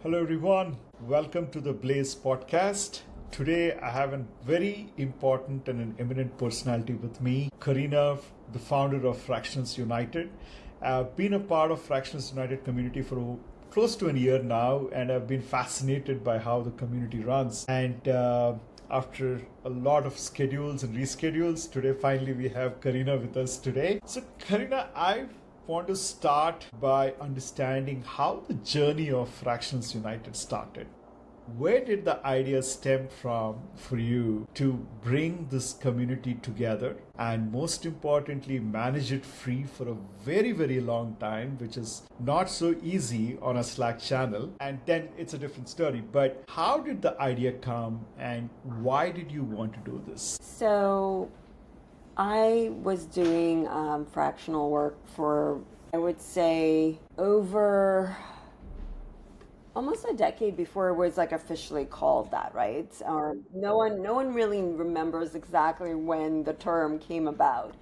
Hello, everyone. Welcome to the Blaze podcast. Today, I have a very important and an eminent personality with me, Karina, the founder of Fractionals United. I've been a part of Fractionals United community for close to a year now, and I've been fascinated by how the community runs. And after a lot of schedules and reschedules, today finally we have Karina with us today. So, Karina, I want to start by understanding how the journey of Fractionals United started. Where did the idea stem from for you to bring this community together and most importantly manage it free for a very, very long time, which is not so easy on a Slack channel? And then it's a different story. But how did the idea come and why did you want to do this? So I was doing fractional work for, I would say, over almost a decade before it was like officially called that, right? Or no one really remembers exactly when the term came about.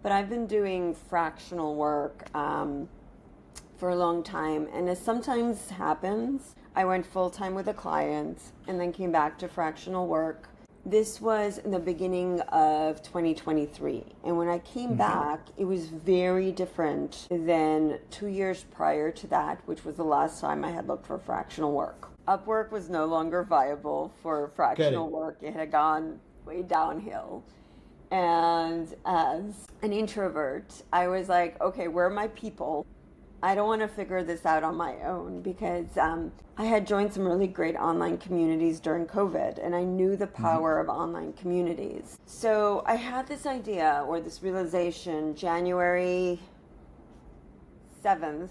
But I've been doing fractional work for a long time, and as sometimes happens, I went full time with a client and then came back to fractional work. This was in the beginning of 2023. And when I came back, it was very different than 2 years prior to that, which was the last time I had looked for fractional work. Upwork was no longer viable for fractional work. It had gone way downhill. And as an introvert, I was like, okay, where are my people? I don't want to figure this out on my own because I had joined some really great online communities during COVID, and I knew the power of online communities. So I had this idea or this realization January 7th,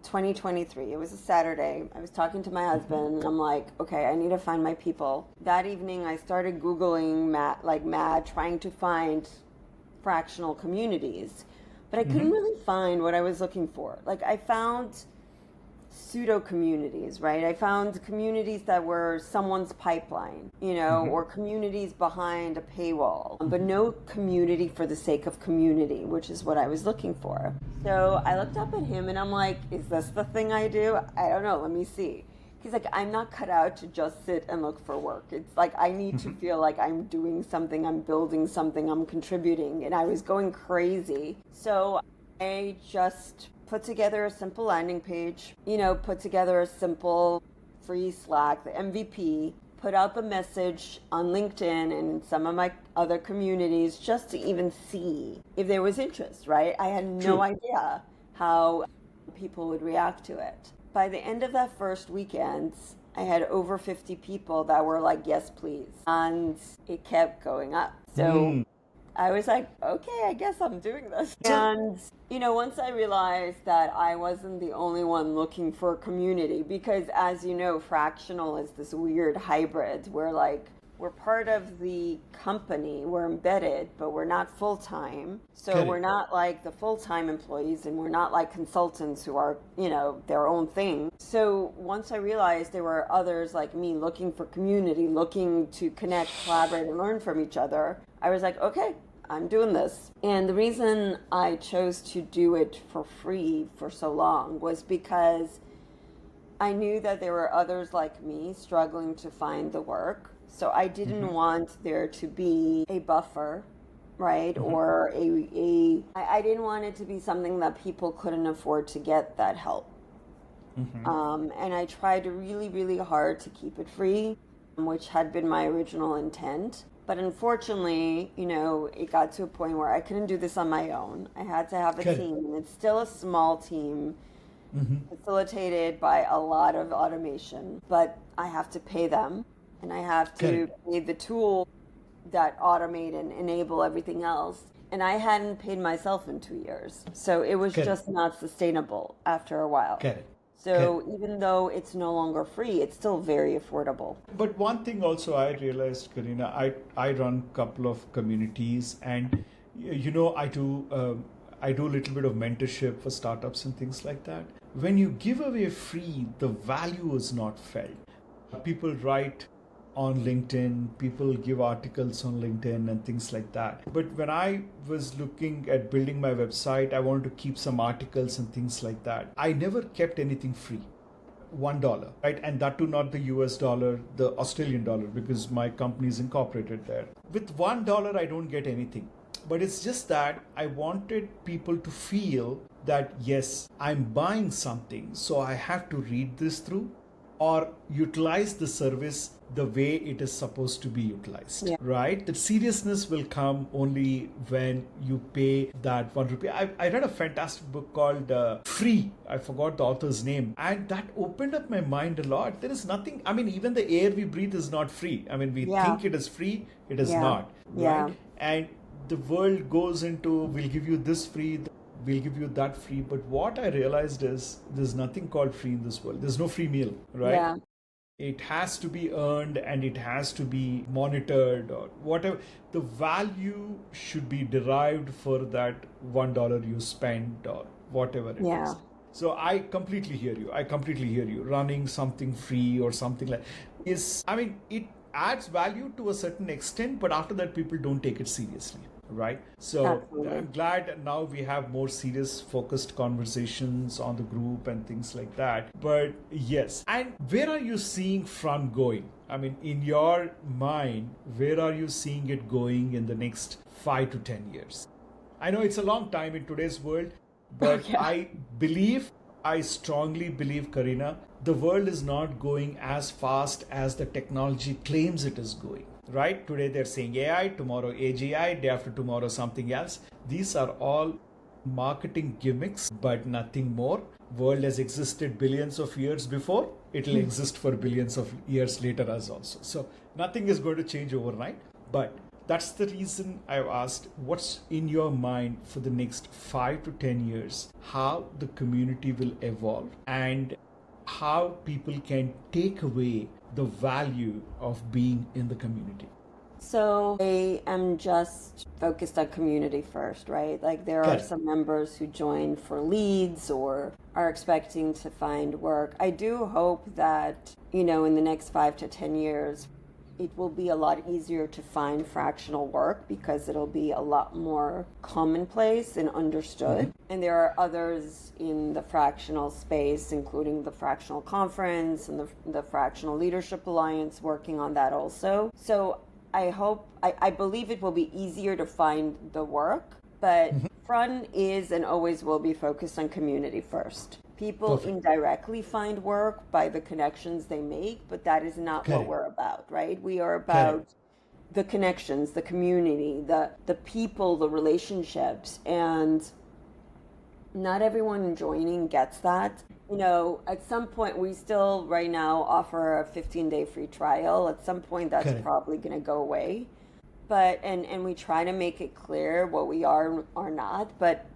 2023. It was a Saturday. I was talking to my husband, and I'm like, okay, I need to find my people. That evening, I started Googling mad, trying to find fractional communities. But I couldn't really find what I was looking for. Like, I found pseudo communities, right? I found communities that were someone's pipeline, or communities behind a paywall, but no community for the sake of community, which is what I was looking for. So I looked up at him and I'm like, is this the thing I do? I don't know. Let me see. He's like, I'm not cut out to just sit and look for work. It's like I need to feel like I'm doing something, I'm building something, I'm contributing. And I was going crazy. So I just put together a simple landing page, put together a simple free Slack, the MVP, put out the message on LinkedIn and some of my other communities just to even see if there was interest, right? I had no idea how people would react to it. By the end of that first weekend, I had over 50 people that were like, yes, please. And it kept going up. So I was like, okay, I guess I'm doing this. And, once I realized that I wasn't the only one looking for a community, because as you know, fractional is this weird hybrid where we're part of the company, we're embedded, but we're not full-time. So we're not like the full-time employees and we're not like consultants who are, their own thing. So once I realized there were others like me looking for community, looking to connect, collaborate, and learn from each other, I was like, okay, I'm doing this. And the reason I chose to do it for free for so long was because I knew that there were others like me struggling to find the work. So I didn't want there to be a buffer, right? Or I didn't want it to be something that people couldn't afford to get that help. And I tried really, really hard to keep it free, which had been my original intent. But unfortunately, it got to a point where I couldn't do this on my own. I had to have a team, and it's still a small team, facilitated by a lot of automation, but I have to pay them. And I have to pay the tool that automate and enable everything else. And I hadn't paid myself in 2 years. So it was just not sustainable after a while. So even though it's no longer free, it's still very affordable. But one thing also I realized, Karina, I run a couple of communities and, I do a little bit of mentorship for startups and things like that. When you give away free, the value is not felt. People write on LinkedIn, people give articles on LinkedIn and things like that. But when I was looking at building my website, I wanted to keep some articles and things like that. I never kept anything free. $1, right? And that too not the US dollar, the Australian dollar, because my company is incorporated there. With $1, I don't get anything. But it's just that I wanted people to feel that, yes, I'm buying something, so I have to read this through or utilize the service the way it is supposed to be utilized, right? The seriousness will come only when you pay that ₹1. I read a fantastic book called Free. I forgot the author's name. And that opened up my mind a lot. There is nothing, I mean, even the air we breathe is not free. I mean, we think it is free, it is not, right? And the world goes into, we'll give you this free, we'll give you that free. But what I realized is there's nothing called free in this world. There's no free meal, right? Yeah. It has to be earned and it has to be monitored or whatever. The value should be derived for that $1 you spent or whatever it is. So I completely hear you. Running something free or something like is, I mean, it adds value to a certain extent, but after that people don't take it seriously. Right. So absolutely. I'm glad now we have more serious focused conversations on the group and things like that. But yes. And where are you seeing Front going? I mean, in your mind, where are you seeing it going in the next 5 to 10 years? I know it's a long time in today's world, but I strongly believe, Karina, the world is not going as fast as the technology claims it is going. Right? Today they're saying AI, tomorrow AGI, day after tomorrow something else. These are all marketing gimmicks, but nothing more. World has existed billions of years before. It'll exist for billions of years later as also. So nothing is going to change overnight. But that's the reason I've asked, what's in your mind for the next 5 to 10 years, how the community will evolve and how people can take away the value of being in the community? So I am just focused on community first, right? Like there are some members who join for leads or are expecting to find work. I do hope that, in the next 5 to 10 years, it will be a lot easier to find fractional work because it'll be a lot more commonplace and understood. And there are others in the fractional space, including the Fractional Conference and the Fractional Leadership Alliance, working on that also. So I believe it will be easier to find the work, but Front is and always will be focused on community first. People indirectly find work by the connections they make, but that is not what we're about, right? We are about the connections, the community, the people, the relationships, and not everyone joining gets that. At some point, we still right now offer a 15-day free trial. At some point, that's probably going to go away. But, and we try to make it clear what we are or not, but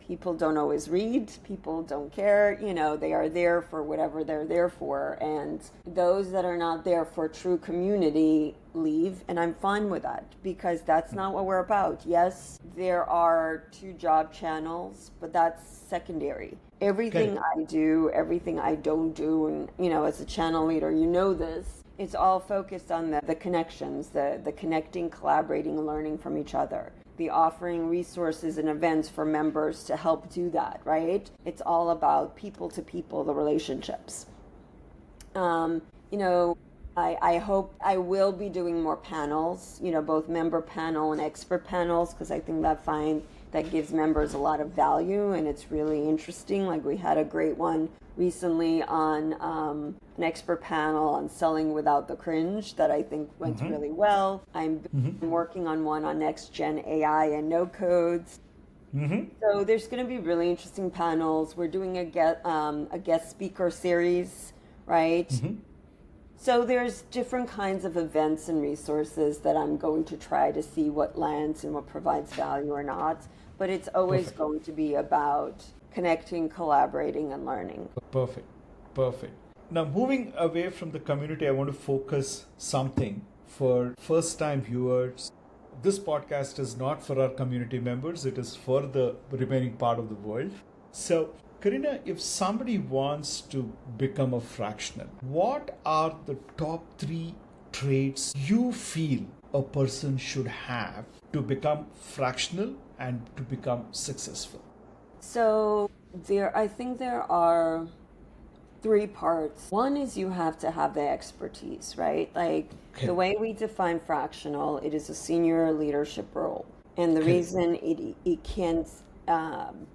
people don't always read, people don't care, they are there for whatever they're there for. And those that are not there for true community leave, and I'm fine with that because that's not what we're about. Yes, there are 2 job channels, but that's secondary. Everything I do, everything I don't do, and as a channel leader, this, it's all focused on the connections, the connecting, collaborating, and learning from each other. The offering resources and events for members to help do that, right? It's all about people to people, the relationships. I hope I will be doing more panels, both member panel and expert panels, because I think that gives members a lot of value and it's really interesting. Like we had a great one recently on an expert panel on selling without the cringe that I think went really well. I'm working on one on next gen AI and no codes. So there's going to be really interesting panels. We're doing a guest speaker series, right? So there's different kinds of events and resources that I'm going to try to see what lands and what provides value or not. But it's always going to be about connecting, collaborating, and learning. Perfect. Now, moving away from the community, I want to focus something for first-time viewers. This podcast is not for our community members. It is for the remaining part of the world. So, Karina, if somebody wants to become a fractional, what are the top 3 traits you feel a person should have to become fractional and to become successful? So I think there are three parts. One is you have to have the expertise, right? Like the way we define fractional, it is a senior leadership role. And the reason it can't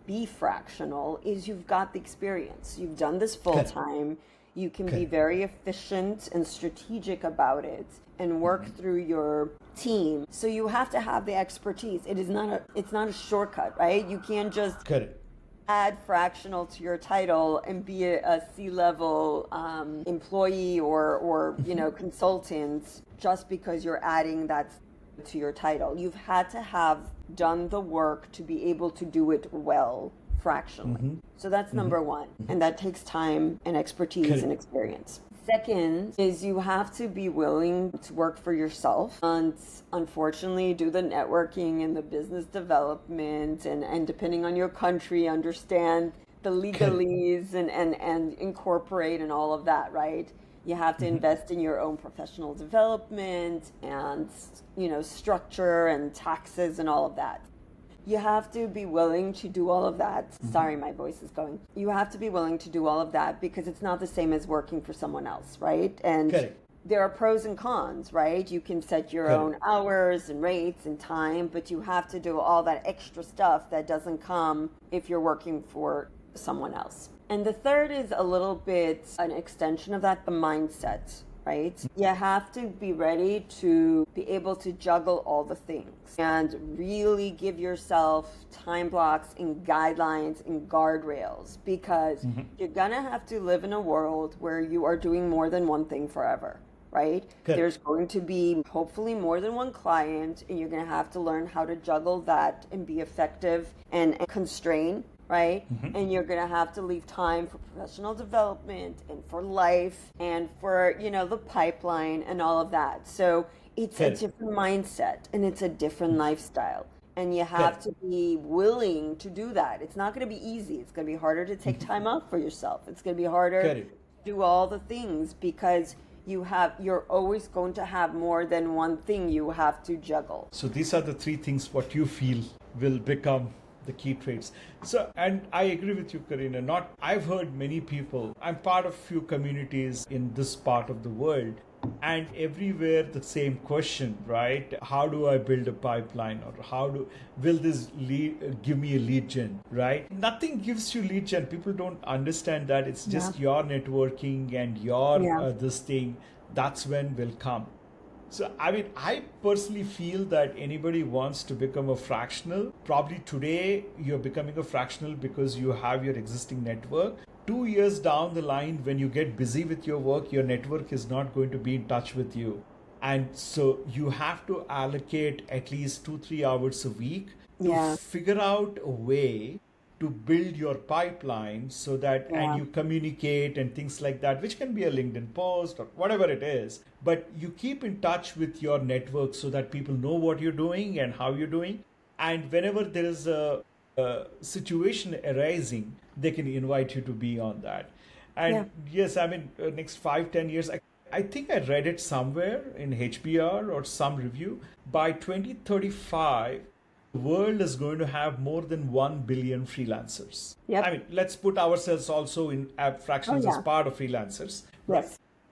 be fractional is you've got the experience. You've done this full time. You can be very efficient and strategic about it and work through your team. So you have to have the expertise. It's not a shortcut, right? You can't just add fractional to your title and be a C-level employee or consultant just because you're adding that to your title. You've had to have done the work to be able to do it well fractionally. So that's number one. And that takes time and expertise and experience. Second is you have to be willing to work for yourself and unfortunately do the networking and the business development and depending on your country, understand the legalese and incorporate and all of that, right? You have to invest in your own professional development and, structure and taxes and all of that. You have to be willing to do all of that. Sorry, my voice is going. You have to be willing to do all of that because it's not the same as working for someone else, right? And there are pros and cons, right? You can set your own hours and rates and time, but you have to do all that extra stuff that doesn't come if you're working for someone else. And the third is a little bit an extension of that, the mindset, right? You have to be ready to be able to juggle all the things and really give yourself time blocks and guidelines and guardrails because you're gonna have to live in a world where you are doing more than one thing forever, right? There's going to be hopefully more than one client and you're gonna have to learn how to juggle that and be effective and constrain, right? And you're going to have to leave time for professional development and for life and for, the pipeline and all of that. So it's a different mindset and it's a different lifestyle. And you have to be willing to do that. It's not going to be easy. It's going to be harder to take time out for yourself. It's going to be harder to do all the things because you're always going to have more than one thing you have to juggle. So these are the three things what you feel will become the key traits. So, and I agree with you, Karina. I've heard many people, I'm part of few communities in this part of the world, and everywhere the same question, right? How do I build a pipeline, or will this give me a lead gen, right? Nothing gives you lead gen. People don't understand that. It's just your networking and your this thing. That's when will come. So, I personally feel that anybody wants to become a fractional. Probably today you're becoming a fractional because you have your existing network. 2 years down the line, when you get busy with your work, your network is not going to be in touch with you. And so you have to allocate at least 2-3 hours a week to figure out a way to build your pipeline so that and you communicate and things like that, which can be a LinkedIn post or whatever it is, but you keep in touch with your network so that people know what you're doing and how you're doing, and whenever there is a situation arising, they can invite you to be on that. And next 5-10 years, I think I read it somewhere in HBR or some review, by 2035 the world is going to have more than 1 billion freelancers. Let's put ourselves also in fractions as part of freelancers. Right?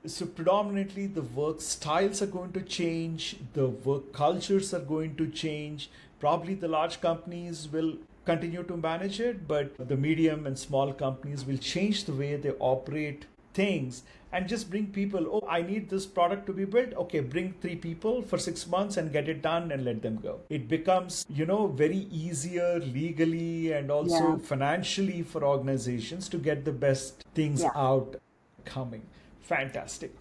So predominantly the work styles are going to change, the work cultures are going to change. Probably the large companies will continue to manage it, but the medium and small companies will change the way they operate things and just bring people. I need this product to be built. Okay, bring 3 people for 6 months and get it done and let them go. It becomes, very easier legally and also financially for organizations to get the best things out coming. Fantastic.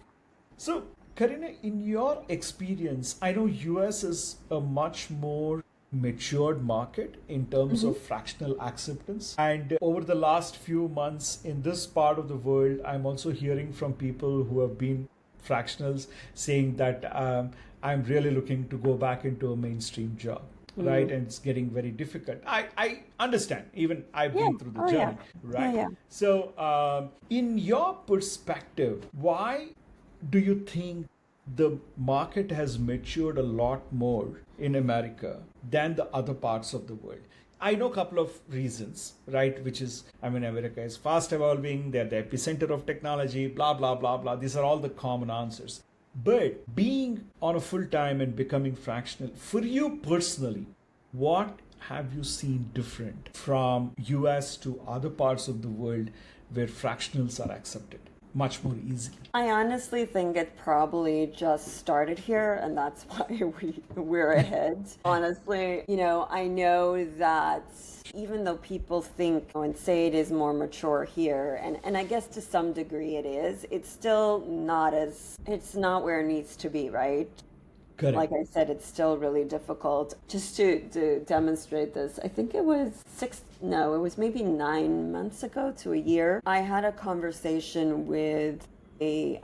So, Karina, in your experience, I know US is a much more matured market in terms of fractional acceptance, and over the last few months in this part of the world, I'm also hearing from people who have been fractionals saying that I'm really looking to go back into a mainstream job, right? And it's getting very difficult. I understand, even I've been through the journey, right? So in your perspective, why do you think the market has matured a lot more in America than the other parts of the world? I know a couple of reasons, right? Which is, I mean, America is fast evolving, they're the epicenter of technology, blah, blah, blah, blah. These are all the common answers. But being on a full time and becoming fractional, for you personally, what have you seen different from US to other parts of the world where fractionals are accepted much more easily? I honestly think it probably just started here, and that's why we're ahead. Honestly, I know that even though people think and say it is more mature here, and I guess to some degree it is, it's not where it needs to be, right? Correct. Like I said, it's still really difficult. Just to demonstrate this, I think it was maybe 9 months ago to a year. I had a conversation with a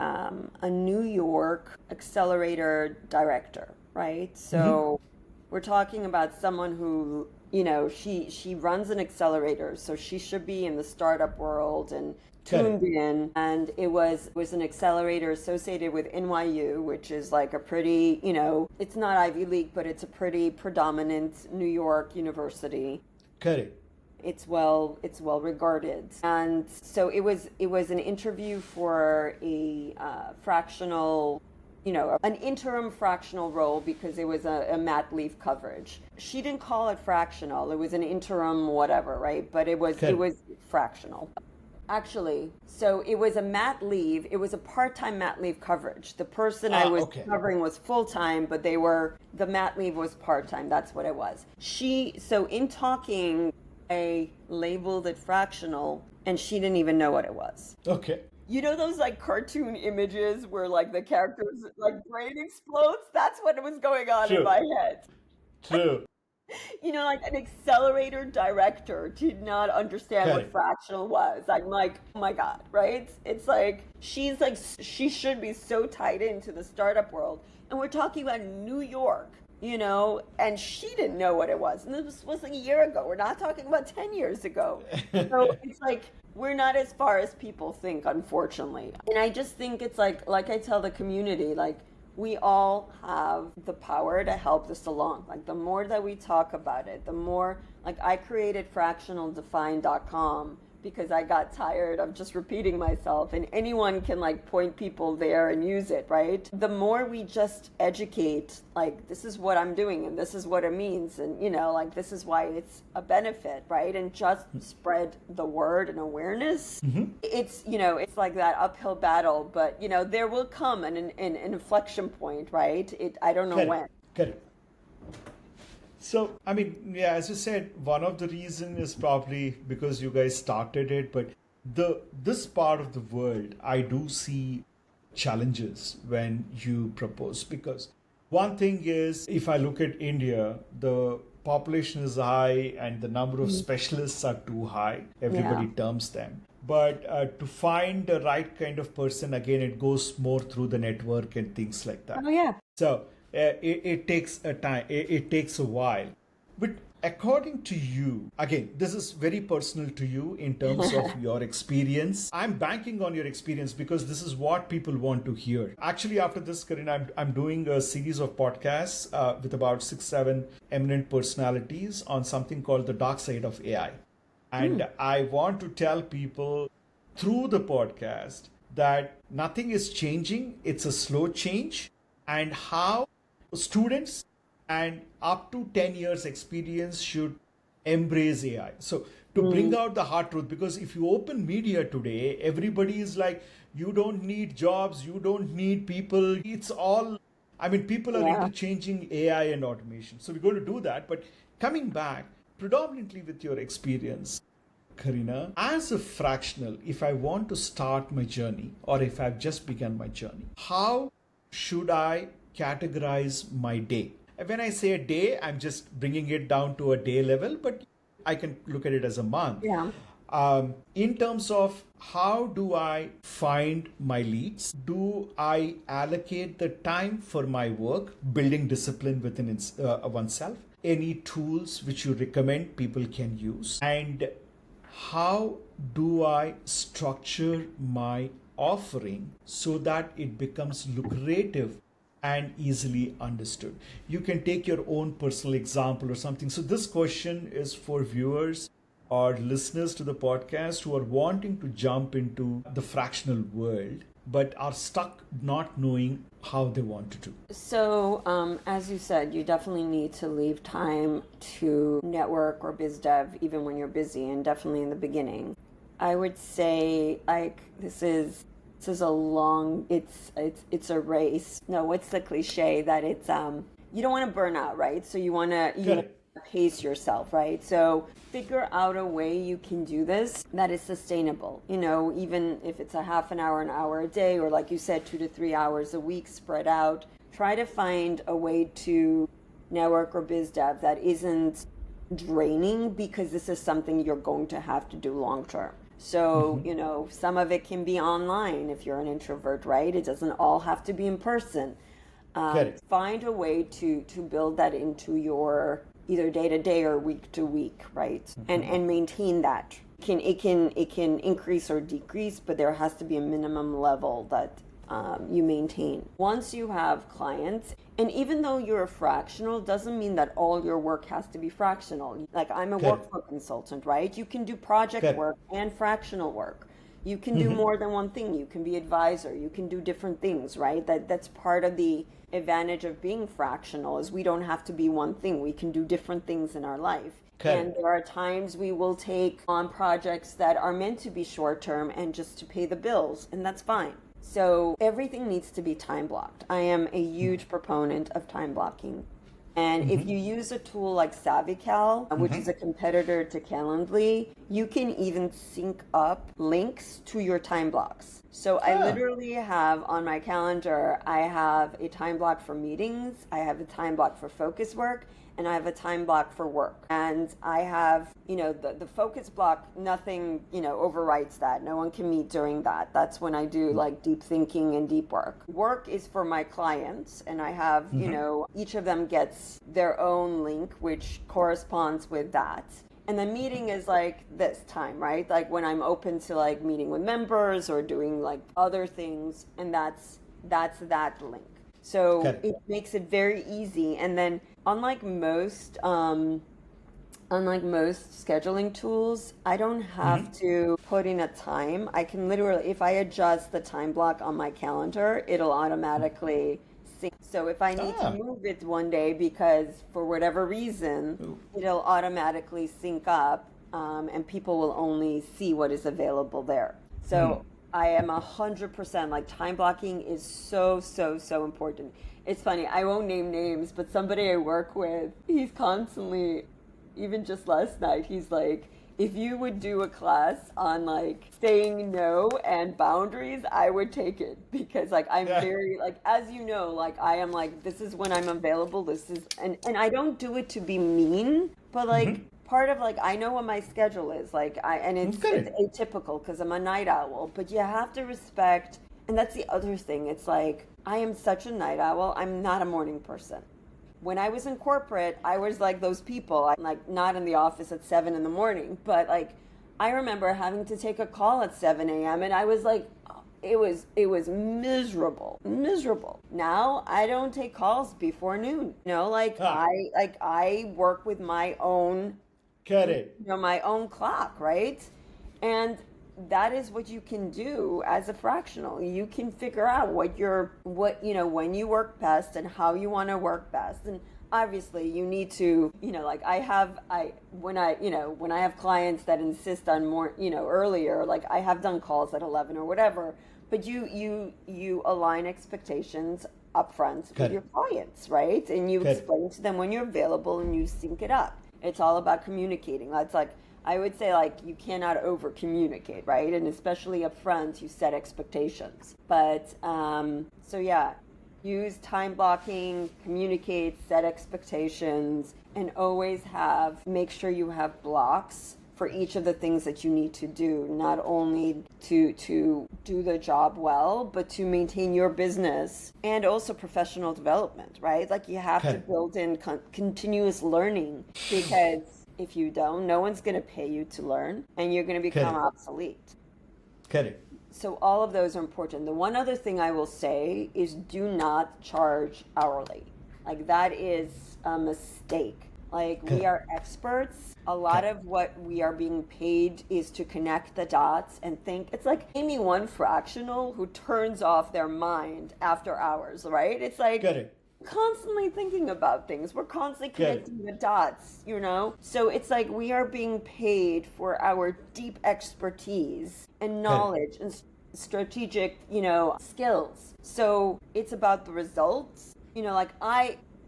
New York accelerator director, right? So we're talking about someone who, she runs an accelerator, so she should be in the startup world and tuned in, and it was an accelerator associated with NYU, which is like a pretty, it's not Ivy League, but it's a pretty predominant New York university. Correct. It's well regarded, and so it was an interview for a fractional, an interim fractional role, because it was a mat leave coverage. She didn't call it fractional; it was an interim whatever, right? But it was fractional. Actually, so it was a mat leave. It was a part-time mat leave coverage. The person I was covering was full-time, but the mat leave was part-time. That's what it was. So in talking, I labeled it fractional, and she didn't even know what it was. Okay. You know those like cartoon images where like the characters like brain explodes? That's what was going on in my head. True. Like an accelerator director did not understand what fractional was. I'm like, oh my God, right? It's like, she should be so tied into the startup world. And we're talking about New York, and she didn't know what it was. And this was like a year ago. We're not talking about 10 years ago. So it's like, we're not as far as people think, unfortunately. And I just think it's like I tell the community, like, we all have the power to help this along. Like, the more that we talk about it, the more, like, I created fractionaldefine.com because I got tired of just repeating myself, and anyone can like point people there and use it, right? The more we just educate, like, this is what I'm doing and this is what it means, and like, this is why it's a benefit, right? And just spread the word and awareness. It's it's like that uphill battle, but there will come an inflection point, right? I don't know when. Correct. So, I mean, yeah, as you said, one of the reason is probably because you guys started it, but this part of the world, I do see challenges when you propose, because one thing is, if I look at India, the population is high and the number of specialists are too high. Everybody terms them. But to find the right kind of person, again, it goes more through the network and things like that. Oh, yeah. So it takes a time, it takes a while. But according to you, again, this is very personal to you in terms of your experience. I'm banking on your experience because this is what people want to hear. Actually, after this, Karina, I'm doing a series of podcasts with about 6-7 eminent personalities on something called the dark side of AI. And I want to tell people through the podcast that nothing is changing. It's a slow change, and how students and up to 10 years experience should embrace AI. So to bring out the hard truth, because if you open media today, everybody is like, you don't need jobs, you don't need people. It's all, I mean, people are interchanging AI and automation. So we're going to do that. But coming back, predominantly with your experience, Karina, as a fractional, if I want to start my journey, or if I've just begun my journey, how should I categorize my day? When I say a day, I'm just bringing it down to a day level, but I can look at it as a month. Yeah. In terms of how do I find my leads? Do I allocate the time for my work, building discipline within oneself? Any tools which you recommend people can use? And how do I structure my offering so that it becomes lucrative and easily understood. You can take your own personal example or something. So this question is for viewers or listeners to the podcast who are wanting to jump into the fractional world but are stuck not knowing how they want to do. So, as you said, you definitely need to leave time to network or biz dev, even when you're busy, and definitely in the beginning. I would say, like, this is a long, it's a race. No, what's the cliche that it's you don't want to burn out, right? So you want to pace yourself, right? So figure out a way you can do this that is sustainable. Even if it's a half an hour a day, or like you said, 2 to 3 hours a week spread out. Try to find a way to network or biz dev that isn't draining, because this is something you're going to have to do long term. So, some of it can be online if you're an introvert, right? It doesn't all have to be in person. Find a way to build that into your either day to day or week to week, right? And maintain that. It can increase or decrease, but there has to be a minimum level that you maintain. Once you have clients, and even though you're a fractional, doesn't mean that all your work has to be fractional. Like, I'm a workflow consultant, right? You can do project work and fractional work. You can do more than one thing. You can be advisor. You can do different things, right? That's part of the advantage of being fractional, is we don't have to be one thing. We can do different things in our life. And there are times we will take on projects that are meant to be short term and just to pay the bills, and that's fine. So everything needs to be time blocked. I am a huge proponent of time blocking. And if you use a tool like SavvyCal, which is a competitor to Calendly, you can even sync up links to your time blocks. So I literally have on my calendar, I have a time block for meetings, I have a time block for focus work, and I have a time block for work. And I have, the focus block, nothing, overwrites that. No one can meet during that. That's when I do like deep thinking and deep work. Work is for my clients, and I have, each of them gets their own link, which corresponds with that. And the meeting is like this time, right? Like when I'm open to like meeting with members or doing like other things, and that's that link. So it makes it very easy. And then unlike most scheduling tools, I don't have to put in a time. I can literally, if I adjust the time block on my calendar, it'll automatically sync. So if I need to move it one day because for whatever reason, it'll automatically sync up, and people will only see what is available there. So I am 100% like, time blocking is so important. It's funny, I won't name names, but somebody I work with, he's constantly, even just last night, he's like, if you would do a class on like saying no and boundaries, I would take it, because like I'm very like, as you know, like I am like, this is when I'm available, this is, and I don't do it to be mean, but like part of like, I know what my schedule is like, it's atypical because I'm a night owl, but you have to respect. And that's the other thing. It's like, I am such a night owl. I'm not a morning person. When I was in corporate, I was like those people. I'm like not in the office at 7 a.m, but like I remember having to take a call at 7 a.m. and I was like, it was miserable. Now I don't take calls before noon. I work with my own, my own clock, right? And that is what you can do as a fractional. You can figure out when you work best and how you want to work best. And obviously you need to, when I have clients that insist on more, earlier, like I have done calls at 11 or whatever, but you align expectations upfront with your clients, right? And you explain to them when you're available and you sync it up. It's all about communicating. That's like, I would say, like, you cannot over communicate, right? And especially up front, you set expectations. But use time blocking, communicate, set expectations, and always make sure you have blocks for each of the things that you need to do, not only to do the job well, but to maintain your business and also professional development, right? Like, you have to build in continuous learning, because if you don't, no one's going to pay you to learn, and you're going to become obsolete. Correct. So all of those are important. The one other thing I will say is do not charge hourly. Like that is a mistake. Like we are experts. A lot of what we are being paid is to connect the dots and think. It's like name me one fractional who turns off their mind after hours, right? It's like constantly thinking about things. We're constantly connecting the dots, you know? So it's like we are being paid for our deep expertise and knowledge and strategic, you know, skills. So it's about the results. You know, like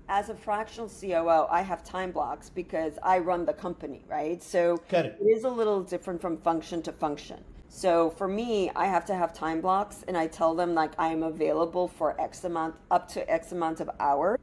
as a fractional COO, I have time blocks because I run the company, right? So it is a little different from function to function. So for me, I have to have time blocks and I tell them like I'm available for X amount, up to X amount of hours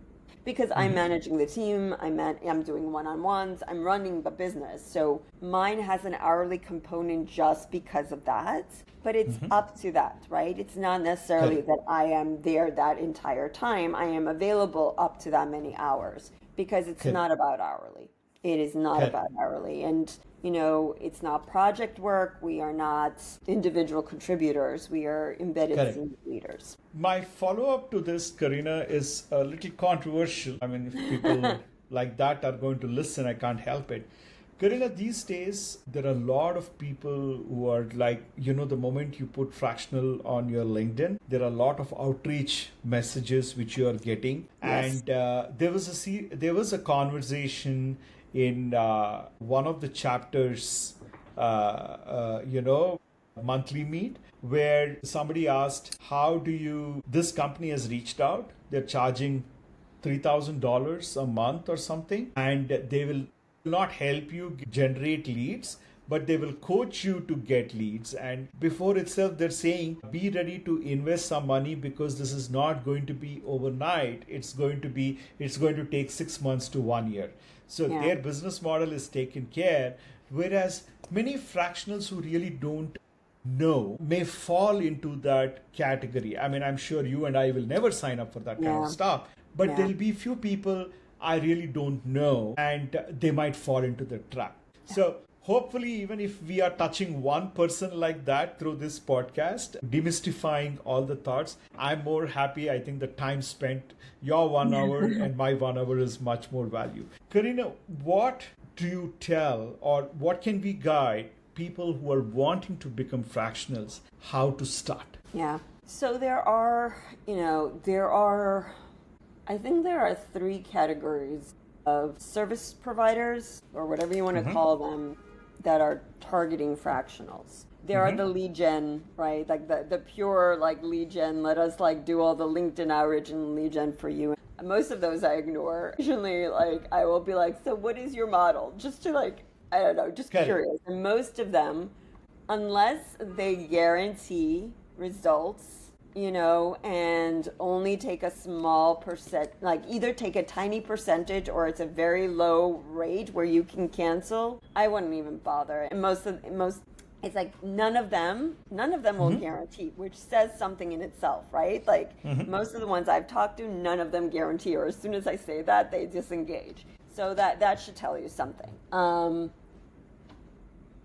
because I'm managing the team, I'm doing one-on-ones, I'm running the business. So mine has an hourly component just because of that, but it's up to that, right? It's not necessarily that I am there that entire time. I am available up to that many hours because it's not about hourly. It is not about hourly. And, you know, it's not project work. We are not individual contributors. We are embedded team leaders. My follow-up to this, Karina, is a little controversial. I mean, if people like that are going to listen, I can't help it. Karina, these days, there are a lot of people who are like, you know, the moment you put fractional on your LinkedIn, there are a lot of outreach messages which you are getting. And there was a conversation in one of the chapters, you know, monthly meet, where somebody asked, this company has reached out, they're charging $3,000 a month or something, and they will not help you generate leads, but they will coach you to get leads. And before itself, they're saying, be ready to invest some money because this is not going to be overnight. It's going to take 6 months to 1 year. So their business model is taken care, whereas many fractionals who really don't know may fall into that category. I mean, I'm sure you and I will never sign up for that kind of stuff, but there'll be few people I really don't know, and they might fall into the trap. So hopefully, even if we are touching one person like that through this podcast, demystifying all the thoughts, I'm more happy. I think the time spent, your 1 hour and my 1 hour is much more value. Karina, what do you tell, or what can we guide people who are wanting to become fractionals, how to start? Yeah. So I think there are 3 categories of service providers, or whatever you want to call them, that are targeting fractionals. There are the lead gen, right? Like the pure like lead gen, let us like do all the LinkedIn outreach and lead gen for you. And most of those I ignore. Usually like I will be like, so what is your model? Just to like, I don't know, just curious. And most of them, unless they guarantee results, you know, and only take a small percent, like either take a tiny percentage or it's a very low rate where you can cancel, I wouldn't even bother. And it's like none of them will guarantee, which says something in itself, right? Like most of the ones I've talked to, none of them guarantee, or as soon as I say that, they disengage. So that should tell you something.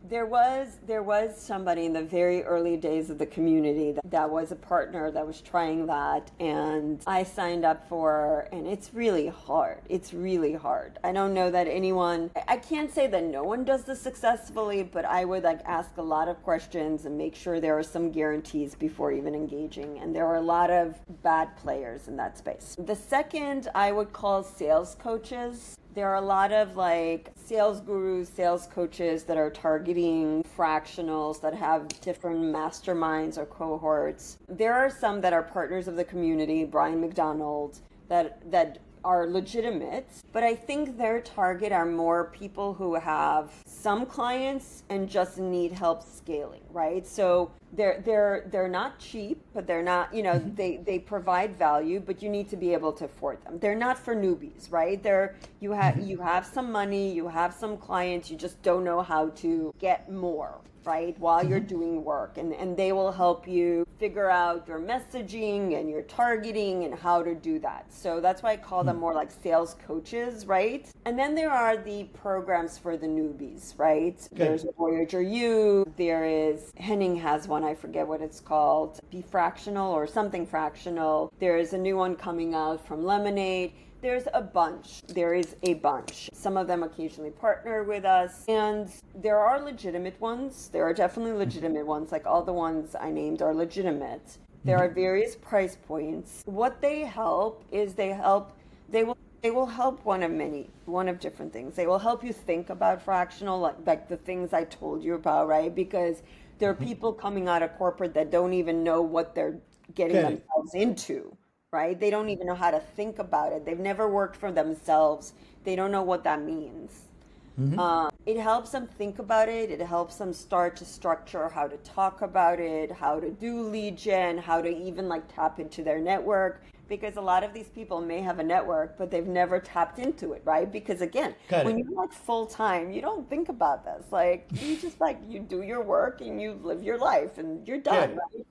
There was somebody in the very early days of the community that was a partner that was trying that, and I signed up for, and it's really hard. It's really hard. I don't know that anyone, I can't say that no one does this successfully, but I would like ask a lot of questions and make sure there are some guarantees before even engaging. And there are a lot of bad players in that space. The second I would call sales coaches. There are a lot of like sales gurus, sales coaches that are targeting fractionals that have different masterminds or cohorts. There are some that are partners of the community, Brian McDonald, that are legitimate, but I think their target are more people who have some clients and just need help scaling, right? So they're not cheap, but they're not, you know, they provide value, but you need to be able to afford them. They're not for newbies, right? You have some money, you have some clients, you just don't know how to get more. right, while you're doing work. And they will help you figure out your messaging and your targeting and how to do that. So that's why I call them more like sales coaches, right? And then there are the programs for the newbies, right? There's Voyager U, there is, Henning has one, I forget what it's called, Be Fractional or something fractional. There is a new one coming out from Lemonade. There's a bunch. There is a bunch. Some of them occasionally partner with us. And there are legitimate ones. There are definitely legitimate ones. Like all the ones I named are legitimate. There are various price points. What they help is they will help one of different things. They will help you think about fractional, like the things I told you about, right? Because there are people coming out of corporate that don't even know what they're getting themselves into. Right? They don't even know how to think about it. They've never worked for themselves. They don't know what that means. It helps them think about it. It helps them start to structure how to talk about it, how to do lead gen, how to even like tap into their network. Because a lot of these people may have a network, but they've never tapped into it, right? Because again, when you're like full time, you don't think about this. Like you just like you do your work and you live your life and you're done, right?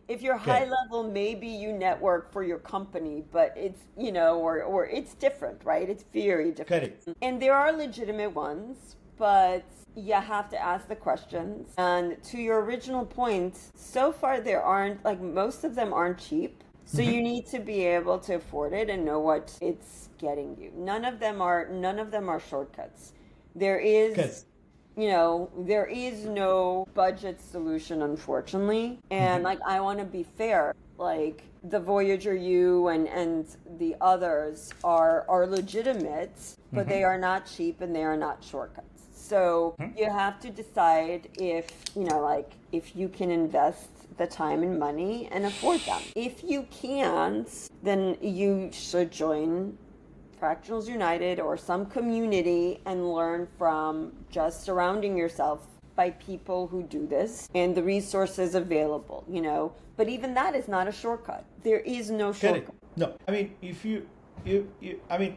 If you're high level, maybe you network for your company, but it's, you know, or it's different, right? It's very different. And there are legitimate ones, but you have to ask the questions. And to your original point, so far there aren't, like most of them aren't cheap. So you need to be able to afford it and know what it's getting you. None of them are shortcuts. There is there is no budget solution, unfortunately. And like, I want to be fair, like the Voyager U and the others are legitimate, but they are not cheap and they are not shortcuts. So you have to decide if, if you can invest the time and money and afford them. If you can't, then you should join Fractionals United or some community and learn from just surrounding yourself by people who do this and the resources available, But even that is not a shortcut. There is no shortcut. No, I mean,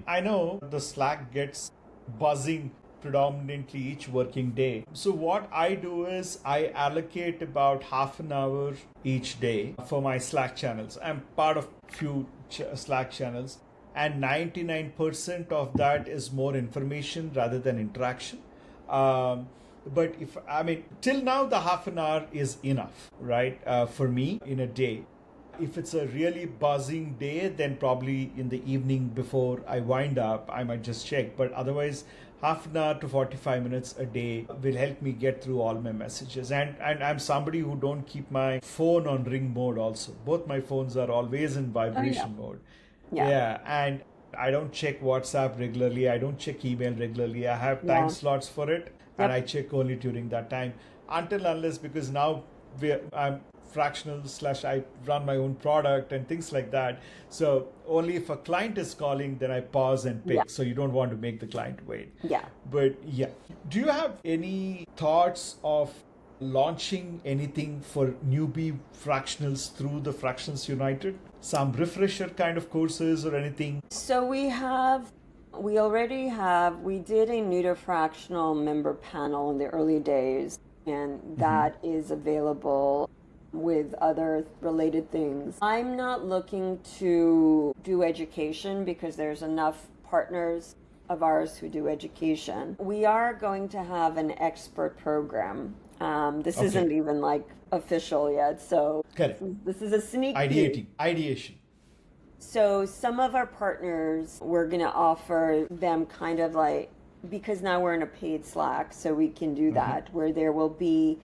I know the Slack gets buzzing predominantly each working day. So what I do is I allocate about half an hour each day for my Slack channels. I'm part of few Slack channels. And 99% of that is more information rather than interaction. But till now the half an hour is enough, right? For me in a day. If it's a really buzzing day, then probably in the evening before I wind up, I might just check. But otherwise, half an hour to 45 minutes a day will help me get through all my messages. And I'm somebody who don't keep my phone on ring mode also. Both my phones are always in vibration mode. Yeah, and I don't check WhatsApp regularly. I don't check email regularly. I have time slots for it, and I check only during that time. Unless, because now I'm fractional / I run my own product and things like that. So only if a client is calling, then I pause and pick. So you don't want to make the client wait. But do you have any thoughts of launching anything for newbie fractionals through the Fractionals United? Some refresher kind of courses or anything? So we did a new to fractional member panel in the early days, and that is available with other related things. I'm not looking to do education because there's enough partners of ours who do education. We are going to have an expert program. This isn't even like official yet, so this is a sneak peek. Ideation. So some of our partners, we're going to offer them kind of like, because now we're in a paid Slack, so we can do that, where there will be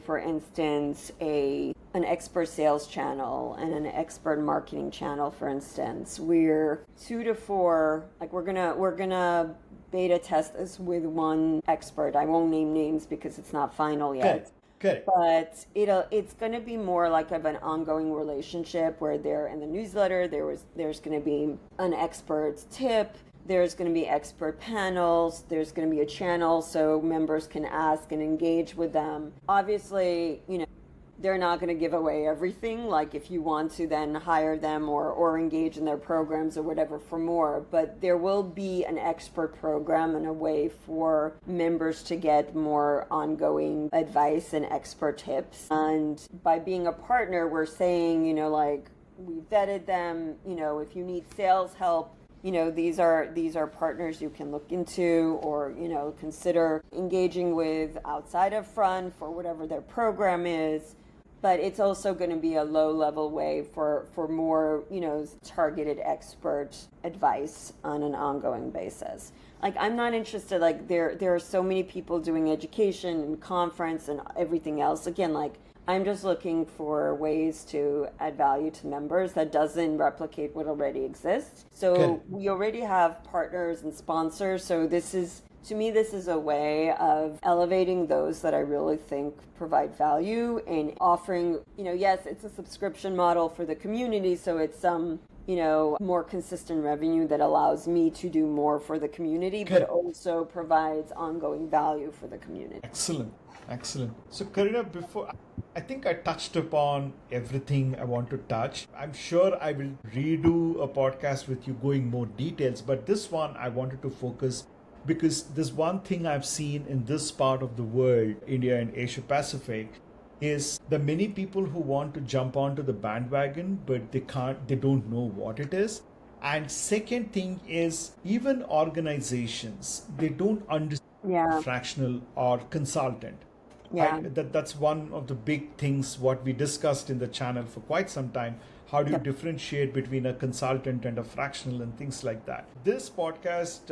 for instance, an expert sales channel and an expert marketing channel, for instance. We're 2 to 4, like we're gonna beta test this with one expert. I won't name names because it's not final yet. But it's going to be more like of an ongoing relationship where they're in the newsletter. There's going to be an expert tip. There's going to be expert panels. There's going to be a channel so members can ask and engage with them. Obviously, they're not going to give away everything. Like if you want to then hire them or engage in their programs or whatever for more, but there will be an expert program and a way for members to get more ongoing advice and expert tips. And by being a partner, we're saying, like we vetted them, if you need sales help, these are partners you can look into or, consider engaging with outside of Front for whatever their program is. But it's also going to be a low-level way for more, targeted expert advice on an ongoing basis. Like, I'm not interested, like, there are so many people doing education and conference and everything else. Again, like, I'm just looking for ways to add value to members that doesn't replicate what already exists. So we already have partners and sponsors. So to me, this is a way of elevating those that I really think provide value and offering, yes, it's a subscription model for the community. So it's some, more consistent revenue that allows me to do more for the community, but also provides ongoing value for the community. Excellent. So Karina, I think I touched upon everything I want to touch. I'm sure I will redo a podcast with you going more details, but this one I wanted to focus because there's one thing I've seen in this part of the world, India and Asia Pacific, is the many people who want to jump onto the bandwagon, but they don't know what it is. And second thing is even organizations, they don't understand fractional or consultant. Yeah. That's one of the big things what we discussed in the channel for quite some time. How do you differentiate between a consultant and a fractional and things like that? This podcast,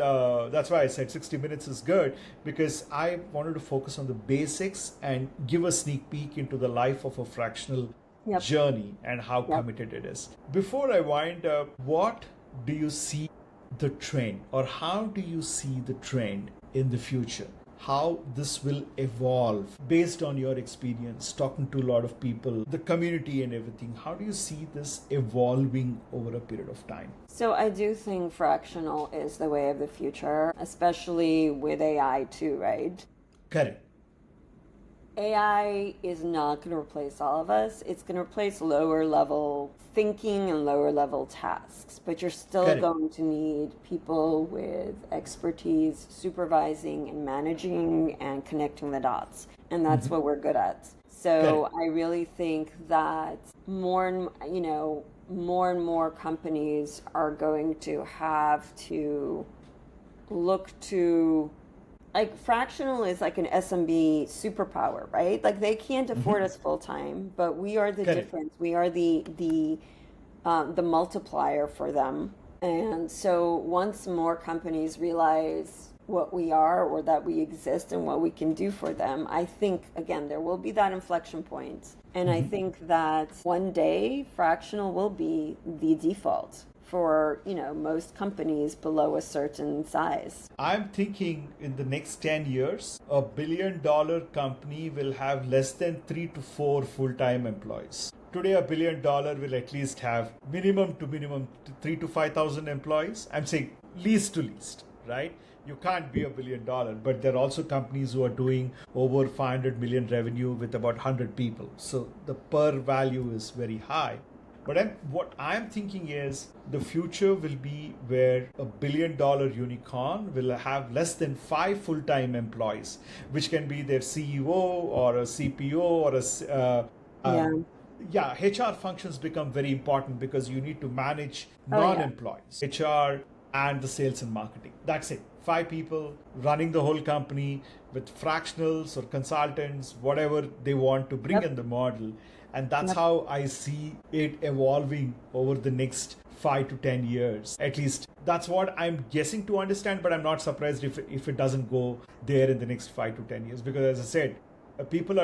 that's why I said 60 minutes is good, because I wanted to focus on the basics and give a sneak peek into the life of a fractional journey and how committed it is. Before I wind up, what do you see the trend, or how do you see the trend in the future? How this will evolve based on your experience, talking to a lot of people, the community and everything. How do you see this evolving over a period of time? So I do think fractional is the way of the future, especially with AI too, right? Correct. AI is not going to replace all of us. It's going to replace lower level thinking and lower level tasks, but you're still going to need people with expertise supervising and managing and connecting the dots. And that's what we're good at. So I really think that more and more companies are going to have to look to, like, fractional is like an SMB superpower, right? Like they can't afford us full time, but we are the difference. We are the multiplier for them. And so once more companies realize what we are or that we exist and what we can do for them, I think, again, there will be that inflection point. And I think that one day fractional will be the default for, most companies below a certain size. I'm thinking in the next 10 years, a $1 billion company will have less than 3 to 4 full-time employees. Today, $1 billion will at least have minimum 3 to 5,000 employees. I'm saying least to least, right? You can't be $1 billion, but there are also companies who are doing over 500 million revenue with about 100 people. So the per value is very high. But what I'm thinking is the future will be where a $1 billion unicorn will have less than 5 full-time employees, which can be their CEO or a CPO or HR functions become very important because you need to manage non-employees, HR and the sales and marketing. That's it. 5 people running the whole company with fractionals or consultants, whatever they want to bring in the model. And that's how I see it evolving over the next 5 to 10 years. At least that's what I'm guessing to understand, but I'm not surprised if it doesn't go there in the next 5 to 10 years. Because as I said, people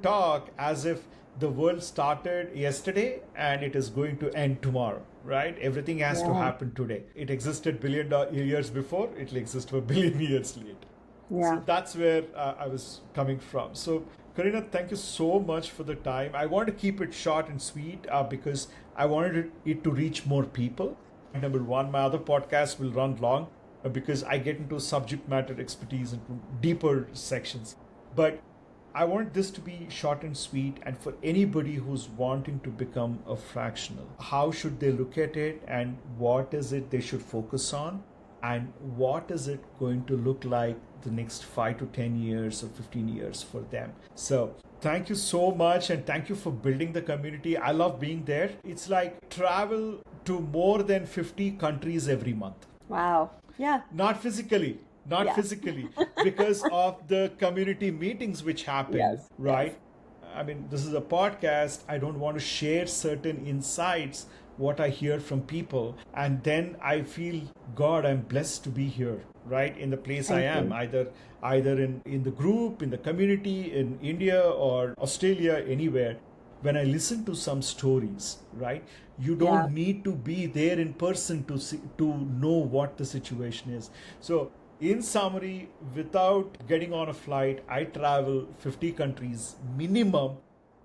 talk as if the world started yesterday and it is going to end tomorrow, right? Everything has to happen today. It existed $1 billion years before, it will exist for $1 billion years later. So that's where I was coming from. So Karina, thank you so much for the time. I want to keep it short and sweet because I wanted it to reach more people. Number one, my other podcast will run long because I get into subject matter expertise into deeper sections. But I want this to be short and sweet, and for anybody who's wanting to become a fractional, how should they look at it, and what is it they should focus on, and what is it going to look like the next 5 to 10 years or 15 years for them. So thank you so much, and thank you for building the community. I love being there. It's like travel to more than 50 countries every month. Wow. Yeah. Not physically, because of the community meetings which happen, Yes, right? yes. I mean, this is a podcast. I don't want to share certain insights, what I hear from people. And then I feel, God, I'm blessed to be here, right? In the place I am, either in the group, in the community, in India or Australia, anywhere. When I listen to some stories, right? You don't need to be there in person to know what the situation is. So in summary, without getting on a flight, I travel 50 countries minimum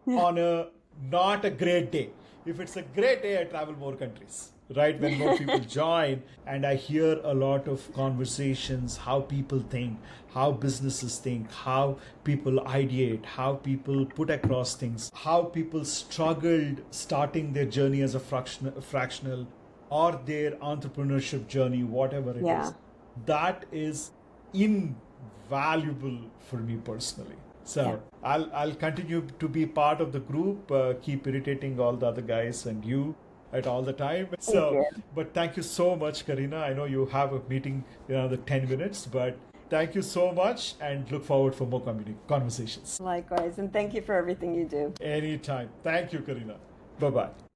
on a not a great day. If it's a great day, I travel more countries, right? When more people join, and I hear a lot of conversations, how people think, how businesses think, how people ideate, how people put across things, how people struggled starting their journey as a fractional or their entrepreneurship journey, whatever it is. That is invaluable for me personally. So I'll continue to be part of the group, keep irritating all the other guys and you at all the time. So, but thank you so much, Karina. I know you have a meeting in another 10 minutes, but thank you so much, and look forward for more conversations. Likewise, and thank you for everything you do. Anytime. Thank you, Karina. Bye-bye.